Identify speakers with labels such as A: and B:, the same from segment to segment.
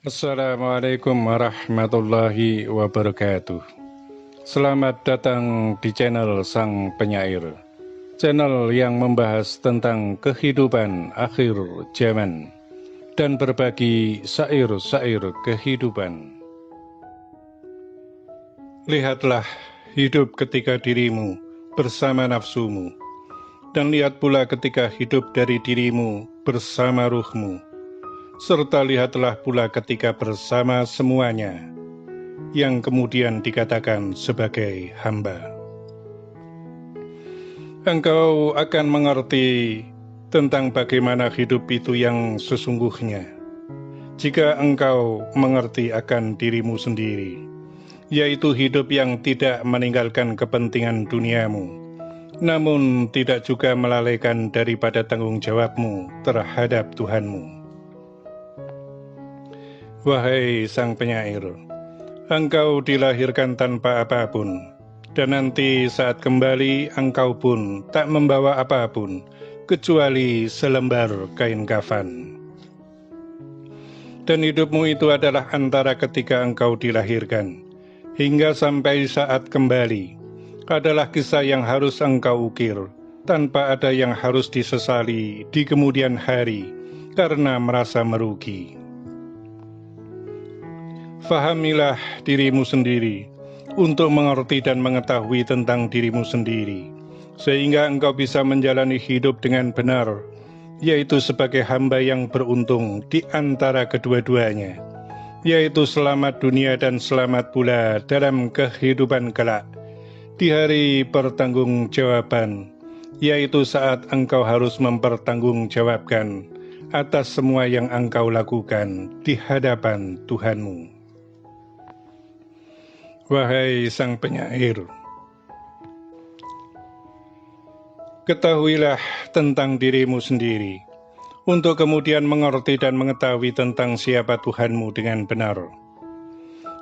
A: Assalamualaikum warahmatullahi wabarakatuh. Selamat datang di channel Sang Penyair, channel yang membahas tentang kehidupan akhir zaman dan berbagi syair-syair kehidupan. Lihatlah hidup ketika dirimu bersama nafsumu, dan lihat pula ketika hidup dari dirimu bersama ruhmu, serta lihatlah pula ketika bersama semuanya, yang kemudian dikatakan sebagai hamba. Engkau akan mengerti tentang bagaimana hidup itu yang sesungguhnya, jika engkau mengerti akan dirimu sendiri, yaitu hidup yang tidak meninggalkan kepentingan duniamu, namun tidak juga melalaikan daripada tanggung jawabmu terhadap Tuhanmu. Wahai Sang Penyair, engkau dilahirkan tanpa apapun, dan nanti saat kembali engkau pun tak membawa apapun, kecuali selembar kain kafan. Dan hidupmu itu adalah antara ketika engkau dilahirkan, hingga sampai saat kembali, adalah kisah yang harus engkau ukir, tanpa ada yang harus disesali di kemudian hari, karena merasa merugi. Fahamilah dirimu sendiri, untuk mengerti dan mengetahui tentang dirimu sendiri, sehingga engkau bisa menjalani hidup dengan benar, yaitu sebagai hamba yang beruntung di antara kedua-duanya, yaitu selamat dunia dan selamat pula dalam kehidupan kelak, di hari pertanggungjawaban, yaitu saat engkau harus mempertanggungjawabkan atas semua yang engkau lakukan di hadapan Tuhanmu. Wahai Sang Penyair, ketahuilah tentang dirimu sendiri, untuk kemudian mengerti dan mengetahui tentang siapa Tuhanmu dengan benar.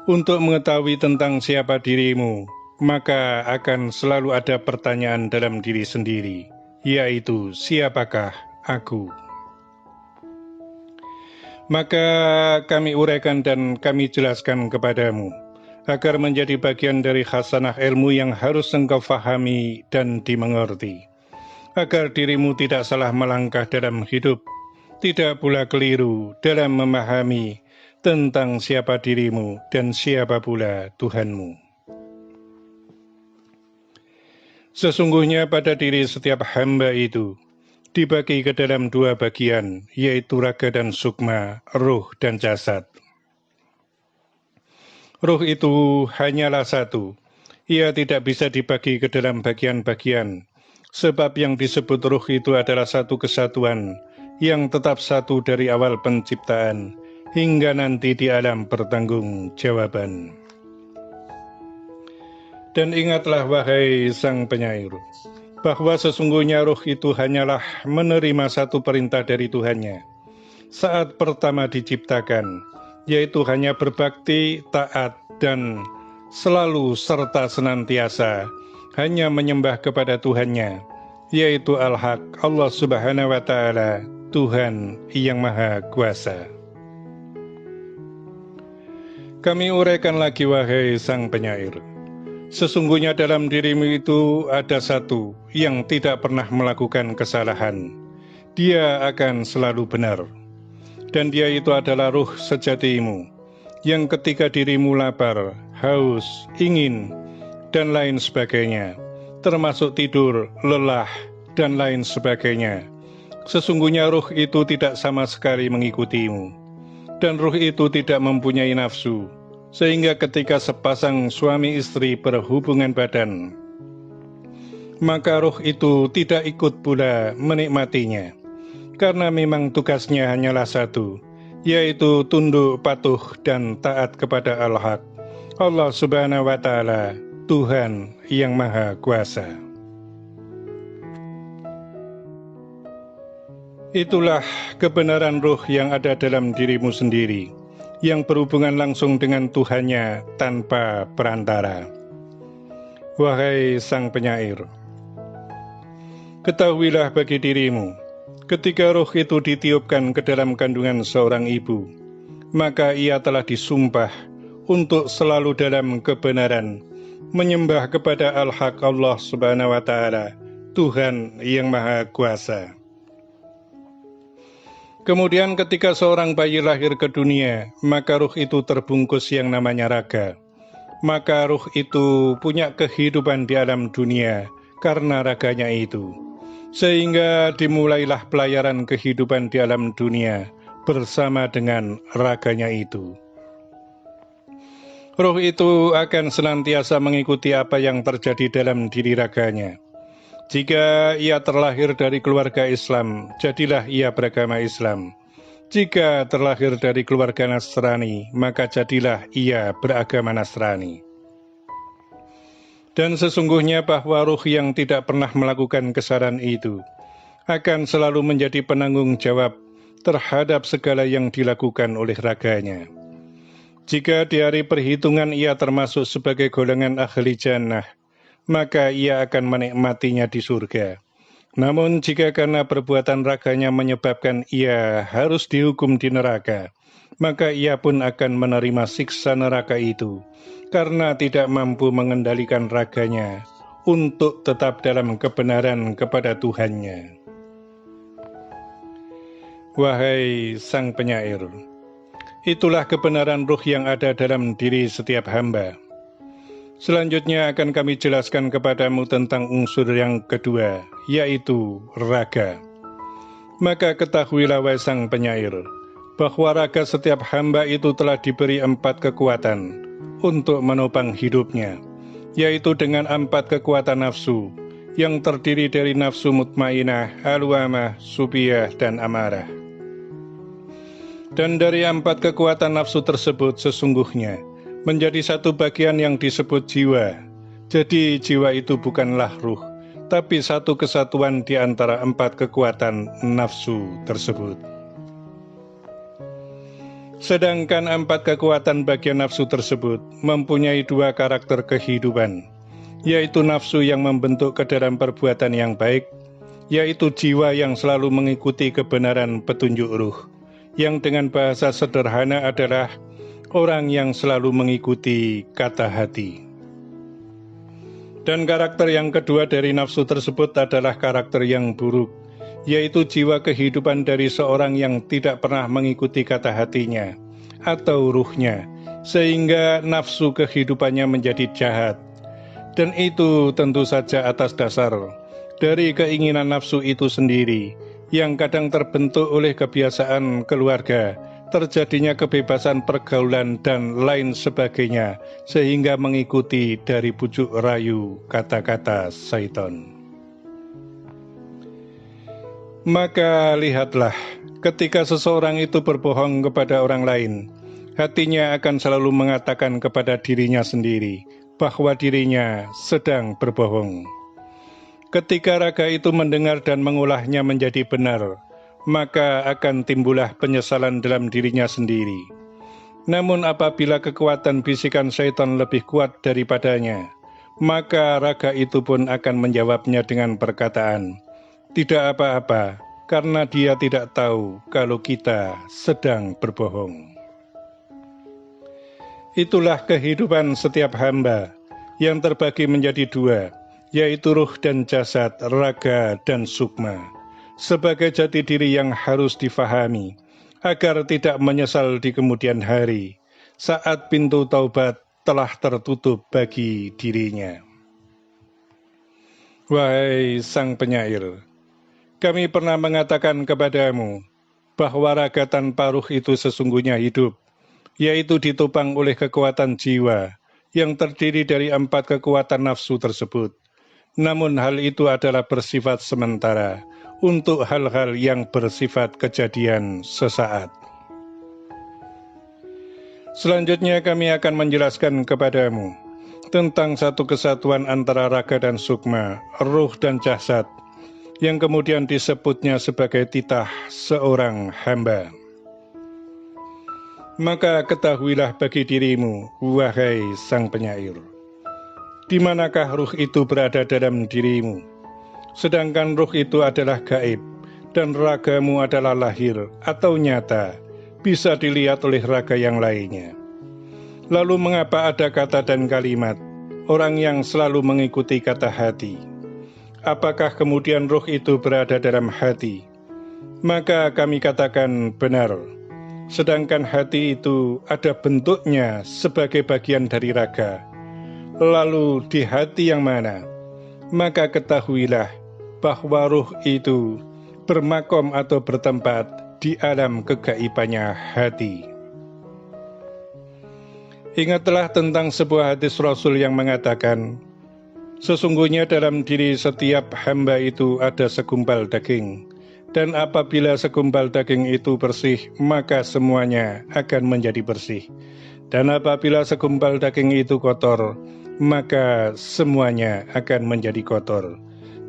A: Untuk mengetahui tentang siapa dirimu, maka akan selalu ada pertanyaan dalam diri sendiri, yaitu siapakah aku? Maka kami uraikan dan kami jelaskan kepadamu, agar menjadi bagian dari khasanah ilmu yang harus engkau fahami dan dimengerti, agar dirimu tidak salah melangkah dalam hidup, tidak pula keliru dalam memahami tentang siapa dirimu dan siapa pula Tuhanmu. Sesungguhnya pada diri setiap hamba itu dibagi ke dalam dua bagian, yaitu raga dan sukma, ruh dan jasad. Ruh itu hanyalah satu, ia tidak bisa dibagi ke dalam bagian-bagian, sebab yang disebut ruh itu adalah satu kesatuan, yang tetap satu dari awal penciptaan, hingga nanti di alam pertanggungjawaban. Dan ingatlah wahai Sang Penyair, bahwa sesungguhnya ruh itu hanyalah menerima satu perintah dari Tuhannya, saat pertama diciptakan, yaitu hanya berbakti, taat, dan selalu serta senantiasa hanya menyembah kepada Tuhannya, yaitu Al-Haq, Allah Subhanahu wa Ta'ala, Tuhan yang Maha Kuasa. Kami uraikan lagi wahai Sang Penyair, sesungguhnya dalam dirimu itu ada satu yang tidak pernah melakukan kesalahan, dia akan selalu benar. Dan dia itu adalah ruh sejatimu, yang ketika dirimu lapar, haus, ingin, dan lain sebagainya, termasuk tidur, lelah, dan lain sebagainya, sesungguhnya ruh itu tidak sama sekali mengikutimu, dan ruh itu tidak mempunyai nafsu, sehingga ketika sepasang suami istri berhubungan badan, maka ruh itu tidak ikut pula menikmatinya, karena memang tugasnya hanyalah satu, yaitu tunduk, patuh, dan taat kepada Al-Haq, Allah Subhanahu wa Ta'ala, Tuhan yang Maha Kuasa. Itulah kebenaran ruh yang ada dalam dirimu sendiri, yang berhubungan langsung dengan Tuhannya tanpa perantara. Wahai Sang Penyair, ketahuilah bagi dirimu, ketika ruh itu ditiupkan ke dalam kandungan seorang ibu, maka ia telah disumpah untuk selalu dalam kebenaran, menyembah kepada Al-Haq Allah Subhanahu wa Ta'ala, Tuhan yang Maha Kuasa. Kemudian ketika seorang bayi lahir ke dunia, maka ruh itu terbungkus yang namanya raga. Maka ruh itu punya kehidupan di alam dunia karena raganya itu. Sehingga dimulailah pelayaran kehidupan di alam dunia bersama dengan raganya itu. Ruh itu akan senantiasa mengikuti apa yang terjadi dalam diri raganya. Jika ia terlahir dari keluarga Islam, jadilah ia beragama Islam. Jika terlahir dari keluarga Nasrani, maka jadilah ia beragama Nasrani. Dan sesungguhnya bahwa ruh yang tidak pernah melakukan kesalahan itu akan selalu menjadi penanggung jawab terhadap segala yang dilakukan oleh raganya. Jika di hari perhitungan ia termasuk sebagai golongan ahli jannah, maka ia akan menikmatinya di surga. Namun jika karena perbuatan raganya menyebabkan ia harus dihukum di neraka, maka ia pun akan menerima siksa neraka itu, karena tidak mampu mengendalikan raganya untuk tetap dalam kebenaran kepada Tuhannya. Wahai Sang Penyair, itulah kebenaran ruh yang ada dalam diri setiap hamba. Selanjutnya akan kami jelaskan kepadamu tentang unsur yang kedua, yaitu raga. Maka ketahuilah wahai Sang Penyair, bahwa raga setiap hamba itu telah diberi 4 kekuatan untuk menopang hidupnya, yaitu dengan 4 kekuatan nafsu, yang terdiri dari nafsu mutmainah, alwamah, subiyah, dan amarah. Dan dari 4 kekuatan nafsu tersebut sesungguhnya menjadi satu bagian yang disebut jiwa. Jadi jiwa itu bukanlah ruh, tapi satu kesatuan di antara 4 kekuatan nafsu tersebut. Sedangkan 4 kekuatan bagian nafsu tersebut mempunyai 2 karakter kehidupan, yaitu nafsu yang membentuk ke dalam perbuatan yang baik, yaitu jiwa yang selalu mengikuti kebenaran petunjuk ruh, yang dengan bahasa sederhana adalah orang yang selalu mengikuti kata hati. Dan karakter yang kedua dari nafsu tersebut adalah karakter yang buruk, yaitu jiwa kehidupan dari seorang yang tidak pernah mengikuti kata hatinya atau ruhnya, sehingga nafsu kehidupannya menjadi jahat. Dan itu tentu saja atas dasar dari keinginan nafsu itu sendiri, yang kadang terbentuk oleh kebiasaan keluarga, terjadinya kebebasan pergaulan dan lain sebagainya, sehingga mengikuti dari bujuk rayu kata-kata syaitan. Maka lihatlah, ketika seseorang itu berbohong kepada orang lain, hatinya akan selalu mengatakan kepada dirinya sendiri bahwa dirinya sedang berbohong. Ketika raga itu mendengar dan mengolahnya menjadi benar, maka akan timbullah penyesalan dalam dirinya sendiri. Namun apabila kekuatan bisikan syaitan lebih kuat daripadanya, maka raga itu pun akan menjawabnya dengan perkataan, "Tidak apa-apa, karena dia tidak tahu kalau kita sedang berbohong." Itulah kehidupan setiap hamba yang terbagi menjadi 2, yaitu ruh dan jasad, raga dan sukma, sebagai jati diri yang harus difahami, agar tidak menyesal di kemudian hari, saat pintu taubat telah tertutup bagi dirinya. Wahai Sang Penyair, kami pernah mengatakan kepadamu bahwa raga tanpa ruh itu sesungguhnya hidup, yaitu ditopang oleh kekuatan jiwa yang terdiri dari 4 kekuatan nafsu tersebut. Namun hal itu adalah bersifat sementara, untuk hal-hal yang bersifat kejadian sesaat. Selanjutnya kami akan menjelaskan kepadamu tentang satu kesatuan antara raga dan sukma, ruh dan jasad, yang kemudian disebutnya sebagai titah seorang hamba. Maka ketahuilah bagi dirimu, wahai Sang Penyair, di manakah ruh itu berada dalam dirimu? Sedangkan ruh itu adalah gaib, dan ragamu adalah lahir atau nyata, bisa dilihat oleh raga yang lainnya. Lalu mengapa ada kata dan kalimat, orang yang selalu mengikuti kata hati? Apakah kemudian roh itu berada dalam hati? Maka kami katakan benar. Sedangkan hati itu ada bentuknya sebagai bagian dari raga. Lalu di hati yang mana? Maka ketahuilah bahwa ruh itu bermakom atau bertempat di alam kegaibannya hati. Ingatlah tentang sebuah hadis Rasul yang mengatakan, sesungguhnya dalam diri setiap hamba itu ada segumpal daging, dan apabila segumpal daging itu bersih, maka semuanya akan menjadi bersih. Dan apabila segumpal daging itu kotor, maka semuanya akan menjadi kotor.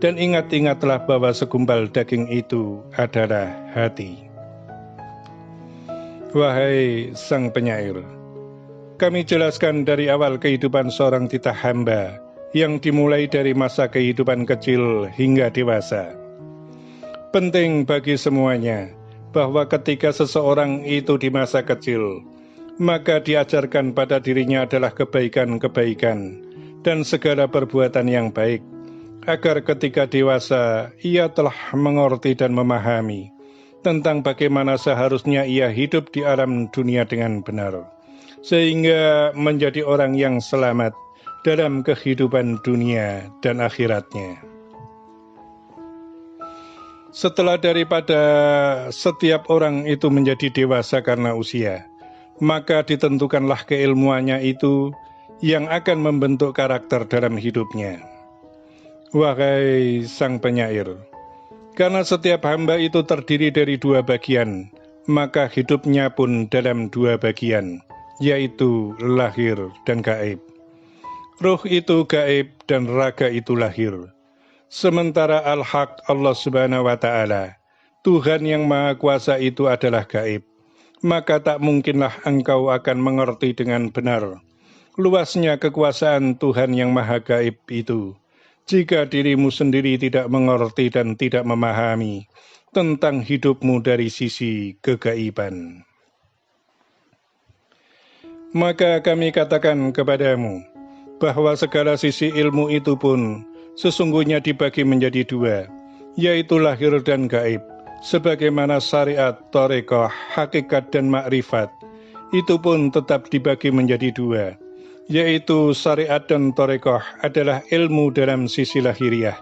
A: Dan ingat-ingatlah bahwa segumpal daging itu adalah hati. Wahai sang penyair, kami jelaskan dari awal kehidupan seorang titah hamba, yang dimulai dari masa kehidupan kecil hingga dewasa. Penting bagi semuanya bahwa ketika seseorang itu di masa kecil, maka diajarkan pada dirinya adalah kebaikan-kebaikan dan segala perbuatan yang baik, agar ketika dewasa ia telah mengerti dan memahami tentang bagaimana seharusnya ia hidup di alam dunia dengan benar, sehingga menjadi orang yang selamat dalam kehidupan dunia dan akhiratnya. Setelah daripada setiap orang itu menjadi dewasa karena usia, maka ditentukanlah keilmuannya itu yang akan membentuk karakter dalam hidupnya. Wahai sang penyair, karena setiap hamba itu terdiri dari dua bagian, maka hidupnya pun dalam dua bagian, yaitu lahir dan gaib. Ruh itu gaib dan raga itu lahir. Sementara Al-Haq Allah Subhanahu wa Ta'ala, Tuhan yang Maha Kuasa itu adalah gaib, maka tak mungkinlah engkau akan mengerti dengan benar luasnya kekuasaan Tuhan yang Maha Gaib itu, jika dirimu sendiri tidak mengerti dan tidak memahami tentang hidupmu dari sisi kegaiban. Maka kami katakan kepadamu, bahwa segala sisi ilmu itu pun sesungguhnya dibagi menjadi dua, yaitu lahir dan gaib, sebagaimana syariat, thariqah, hakikat dan makrifat, itu pun tetap dibagi menjadi dua, yaitu syariat dan thariqah adalah ilmu dalam sisi lahiriah,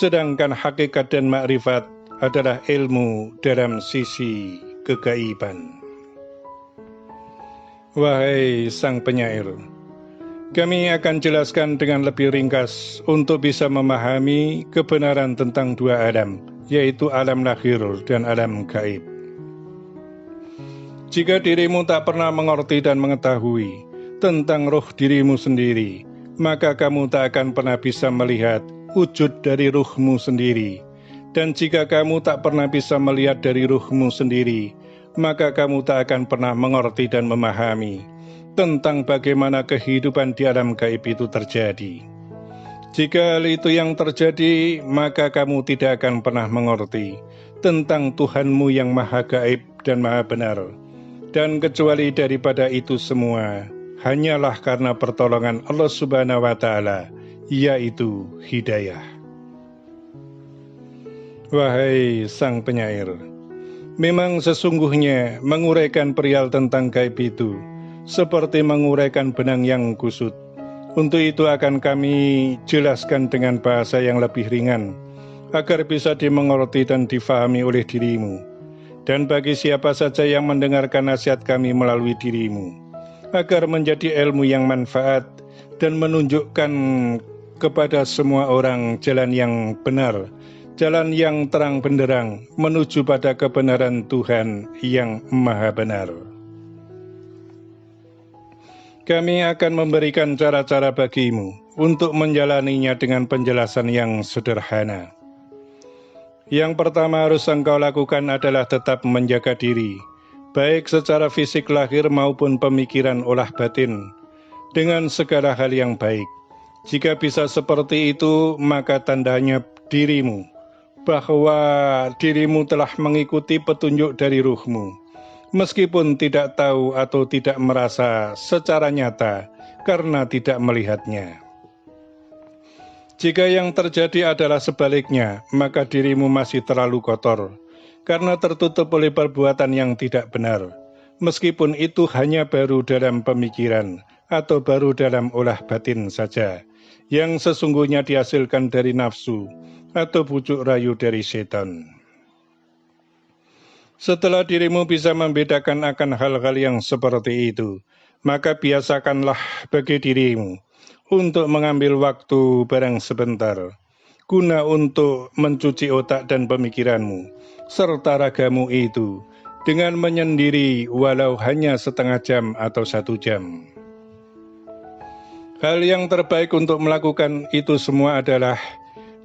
A: sedangkan hakikat dan makrifat adalah ilmu dalam sisi kegaiban. Wahai sang penyair, kami akan jelaskan dengan lebih ringkas untuk bisa memahami kebenaran tentang dua alam, yaitu alam lahir dan alam gaib. Jika dirimu tak pernah mengerti dan mengetahui tentang roh dirimu sendiri, maka kamu tak akan pernah bisa melihat wujud dari ruhmu sendiri. Dan jika kamu tak pernah bisa melihat dari ruhmu sendiri, maka kamu tak akan pernah mengerti dan memahami tentang bagaimana kehidupan di alam gaib itu terjadi. Jika hal itu yang terjadi, maka kamu tidak akan pernah mengerti tentang Tuhanmu yang Maha Gaib dan Maha Benar. Dan kecuali daripada itu semua, hanyalah karena pertolongan Allah Subhanahu wa Ta'ala, yaitu hidayah. Wahai sang penyair, memang sesungguhnya menguraikan perihal tentang gaib itu seperti menguraikan benang yang kusut. Untuk itu akan kami jelaskan dengan bahasa yang lebih ringan, agar bisa dimengerti dan difahami oleh dirimu, dan bagi siapa saja yang mendengarkan nasihat kami melalui dirimu, agar menjadi ilmu yang manfaat dan menunjukkan kepada semua orang jalan yang benar, jalan yang terang benderang menuju pada kebenaran Tuhan yang Maha Benar. Kami akan memberikan cara-cara bagimu untuk menjalaninya dengan penjelasan yang sederhana. Yang pertama harus engkau lakukan adalah tetap menjaga diri, baik secara fisik lahir maupun pemikiran olah batin, dengan segala hal yang baik. Jika bisa seperti itu, maka tandanya dirimu, bahwa dirimu telah mengikuti petunjuk dari ruhmu, meskipun tidak tahu atau tidak merasa secara nyata karena tidak melihatnya. Jika yang terjadi adalah sebaliknya, maka dirimu masih terlalu kotor, karena tertutup oleh perbuatan yang tidak benar, meskipun itu hanya baru dalam pemikiran atau baru dalam olah batin saja, yang sesungguhnya dihasilkan dari nafsu atau bujuk rayu dari setan. Setelah dirimu bisa membedakan akan hal-hal yang seperti itu, maka biasakanlah bagi dirimu untuk mengambil waktu barang sebentar, guna untuk mencuci otak dan pemikiranmu, serta ragamu itu, dengan menyendiri walau hanya setengah jam atau 1 jam. Hal yang terbaik untuk melakukan itu semua adalah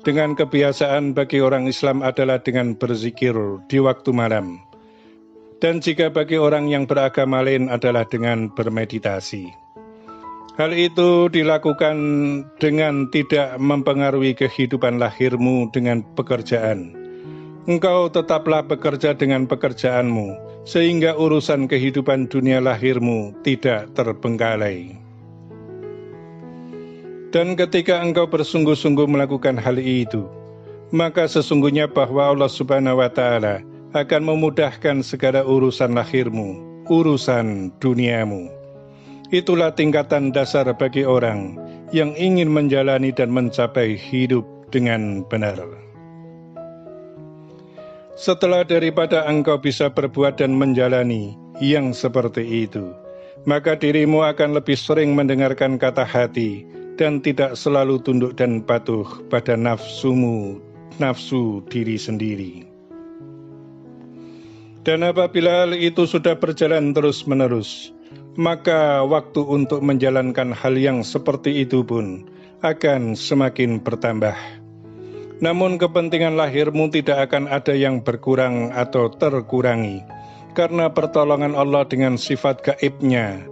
A: dengan kebiasaan bagi orang Islam adalah dengan berzikir di waktu malam. Dan jika bagi orang yang beragama lain adalah dengan bermeditasi. Hal itu dilakukan dengan tidak mempengaruhi kehidupan lahirmu dengan pekerjaan. Engkau tetaplah bekerja dengan pekerjaanmu, sehingga urusan kehidupan dunia lahirmu tidak terbengkalai. Dan ketika engkau bersungguh-sungguh melakukan hal itu, maka sesungguhnya bahwa Allah Subhanahu wa Ta'ala akan memudahkan segala urusan lahirmu, urusan duniamu. Itulah tingkatan dasar bagi orang yang ingin menjalani dan mencapai hidup dengan benar. Setelah daripada engkau bisa berbuat dan menjalani yang seperti itu, maka dirimu akan lebih sering mendengarkan kata hati dan tidak selalu tunduk dan patuh pada nafsumu, nafsu diri sendiri. Dan apabila hal itu sudah berjalan terus-menerus, maka waktu untuk menjalankan hal yang seperti itu pun akan semakin bertambah. Namun kepentingan lahirmu tidak akan ada yang berkurang atau terkurangi, karena pertolongan Allah dengan sifat gaibnya,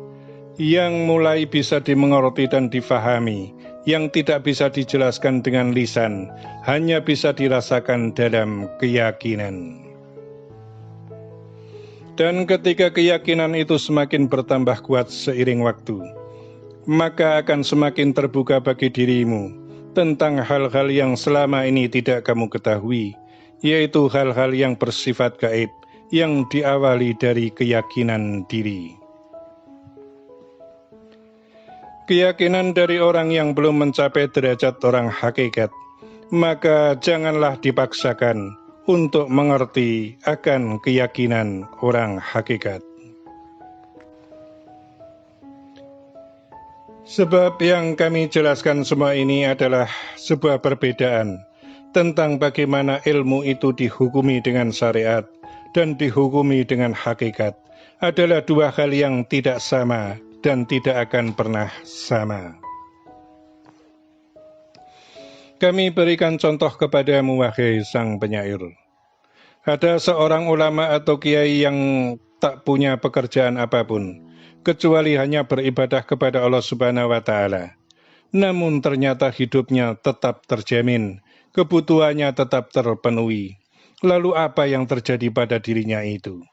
A: yang mulai bisa dimengerti dan difahami, yang tidak bisa dijelaskan dengan lisan, hanya bisa dirasakan dalam keyakinan. Dan ketika keyakinan itu semakin bertambah kuat seiring waktu, maka akan semakin terbuka bagi dirimu tentang hal-hal yang selama ini tidak kamu ketahui, yaitu hal-hal yang bersifat gaib, yang diawali dari keyakinan diri. Keyakinan dari orang yang belum mencapai derajat orang hakikat, maka janganlah dipaksakan untuk mengerti akan keyakinan orang hakikat. Sebab yang kami jelaskan semua ini adalah sebuah perbedaan tentang bagaimana ilmu itu dihukumi dengan syariat dan dihukumi dengan hakikat, adalah dua hal yang tidak sama dan tidak akan pernah sama. Kami berikan contoh kepadamu, wahai sang penyair. Ada seorang ulama atau kiai yang tak punya pekerjaan apapun, kecuali hanya beribadah kepada Allah Subhanahu wa Ta'ala. Namun ternyata hidupnya tetap terjamin, kebutuhannya tetap terpenuhi. Lalu apa yang terjadi pada dirinya itu?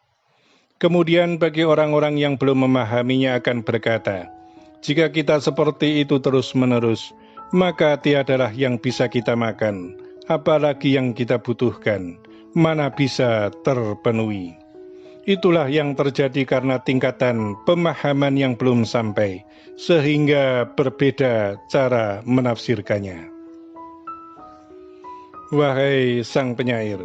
A: Kemudian bagi orang-orang yang belum memahaminya akan berkata, jika kita seperti itu terus-menerus, maka tiadalah yang bisa kita makan, apalagi yang kita butuhkan, mana bisa terpenuhi. Itulah yang terjadi karena tingkatan pemahaman yang belum sampai, sehingga berbeda cara menafsirkannya. Wahai sang penyair,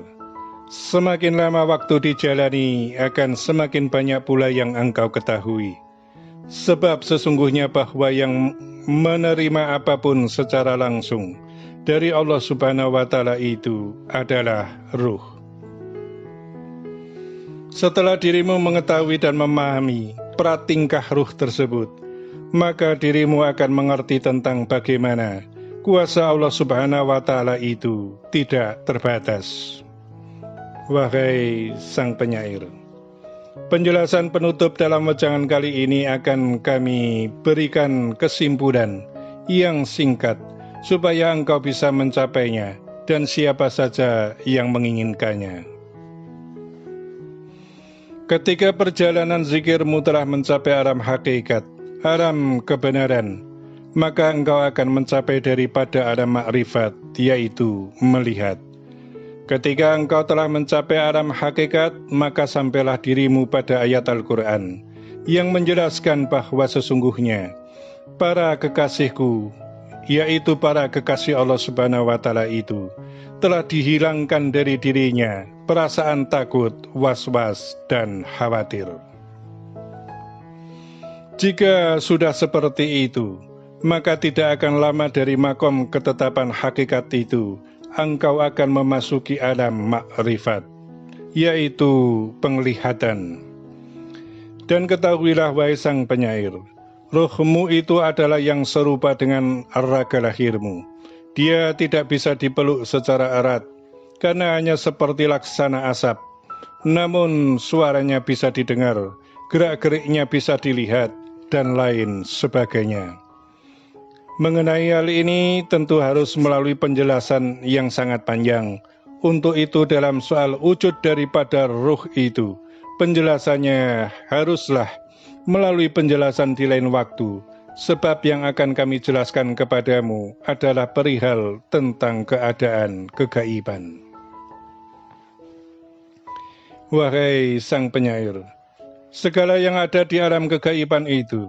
A: semakin lama waktu dijalani akan semakin banyak pula yang engkau ketahui. Sebab sesungguhnya bahwa yang menerima apapun secara langsung dari Allah Subhanahu wa Ta'ala itu adalah ruh. Setelah dirimu mengetahui dan memahami pratingkah ruh tersebut, maka dirimu akan mengerti tentang bagaimana kuasa Allah Subhanahu wa Ta'ala itu tidak terbatas. Wahai sang penyair, penjelasan penutup dalam wejangan kali ini akan kami berikan kesimpulan yang singkat supaya engkau bisa mencapainya dan siapa saja yang menginginkannya. Ketika perjalanan zikirmu telah mencapai alam hakikat, alam kebenaran, maka engkau akan mencapai daripada alam makrifat, yaitu melihat. Ketika engkau telah mencapai alam hakikat, maka sampailah dirimu pada ayat Al-Quran yang menjelaskan bahwa sesungguhnya para kekasihku, yaitu para kekasih Allah Subhanahu wa Ta'ala itu, telah dihilangkan dari dirinya perasaan takut, was-was, dan khawatir. Jika sudah seperti itu, maka tidak akan lama dari makom ketetapan hakikat itu, engkau akan memasuki alam makrifat, yaitu penglihatan. Dan ketahuilah wahai sang penyair, ruhmu itu adalah yang serupa dengan raga lahirmu. Dia tidak bisa dipeluk secara erat, karena hanya seperti laksana asap. Namun suaranya bisa didengar, gerak-geriknya bisa dilihat, dan lain sebagainya. Mengenai hal ini tentu harus melalui penjelasan yang sangat panjang. Untuk itu dalam soal wujud daripada ruh itu, penjelasannya haruslah melalui penjelasan di lain waktu, sebab yang akan kami jelaskan kepadamu adalah perihal tentang keadaan kegaiban. Wahai sang penyair, segala yang ada di alam kegaiban itu,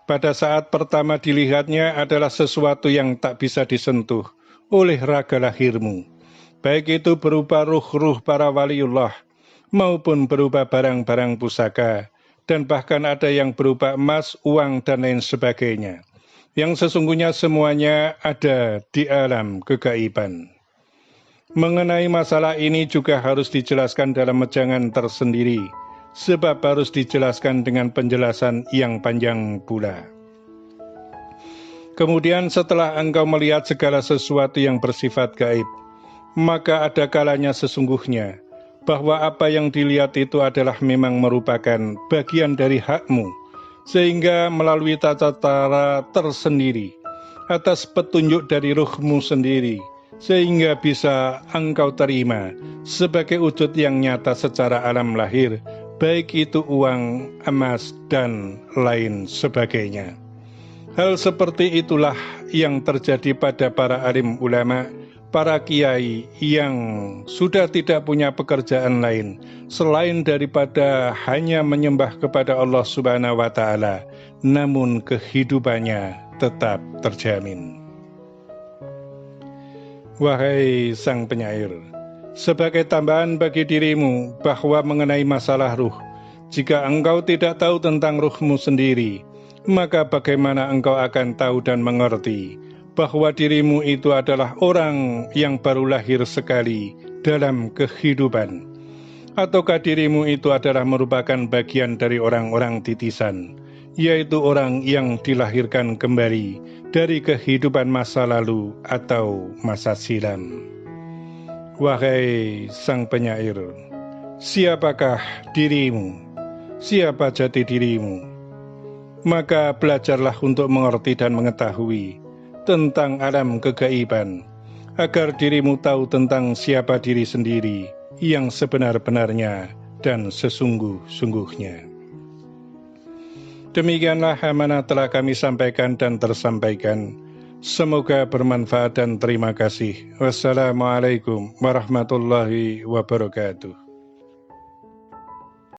A: pada saat pertama dilihatnya adalah sesuatu yang tak bisa disentuh oleh raga lahirmu, baik itu berupa ruh-ruh para waliullah, maupun berupa barang-barang pusaka, dan bahkan ada yang berupa emas, uang, dan lain sebagainya, yang sesungguhnya semuanya ada di alam kegaiban. Mengenai masalah ini juga harus dijelaskan dalam wejangan tersendiri, sebab harus dijelaskan dengan penjelasan yang panjang pula. Kemudian setelah engkau melihat segala sesuatu yang bersifat gaib, maka ada kalanya sesungguhnya bahwa apa yang dilihat itu adalah memang merupakan bagian dari hakmu, sehingga melalui tata cara tersendiri, atas petunjuk dari ruhmu sendiri, sehingga bisa engkau terima sebagai wujud yang nyata secara alam lahir, baik itu uang, emas, dan lain sebagainya. Hal seperti itulah yang terjadi pada para alim ulama, para kiai yang sudah tidak punya pekerjaan lain selain daripada hanya menyembah kepada Allah Subhanahu wa Ta'ala, namun kehidupannya tetap terjamin. Wahai sang penyair, sebagai tambahan bagi dirimu bahwa mengenai masalah ruh, jika engkau tidak tahu tentang ruhmu sendiri, maka bagaimana engkau akan tahu dan mengerti bahwa dirimu itu adalah orang yang baru lahir sekali dalam kehidupan? Ataukah dirimu itu adalah merupakan bagian dari orang-orang titisan, yaitu orang yang dilahirkan kembali dari kehidupan masa lalu atau masa silam? Wahai sang penyair, siapakah dirimu? Siapa jati dirimu? Maka belajarlah untuk mengerti dan mengetahui tentang alam kegaiban, agar dirimu tahu tentang siapa diri sendiri yang sebenar-benarnya dan sesungguh-sungguhnya. Demikianlah amanah telah kami sampaikan dan tersampaikan. Semoga bermanfaat dan terima kasih. Wassalamualaikum warahmatullahi wabarakatuh.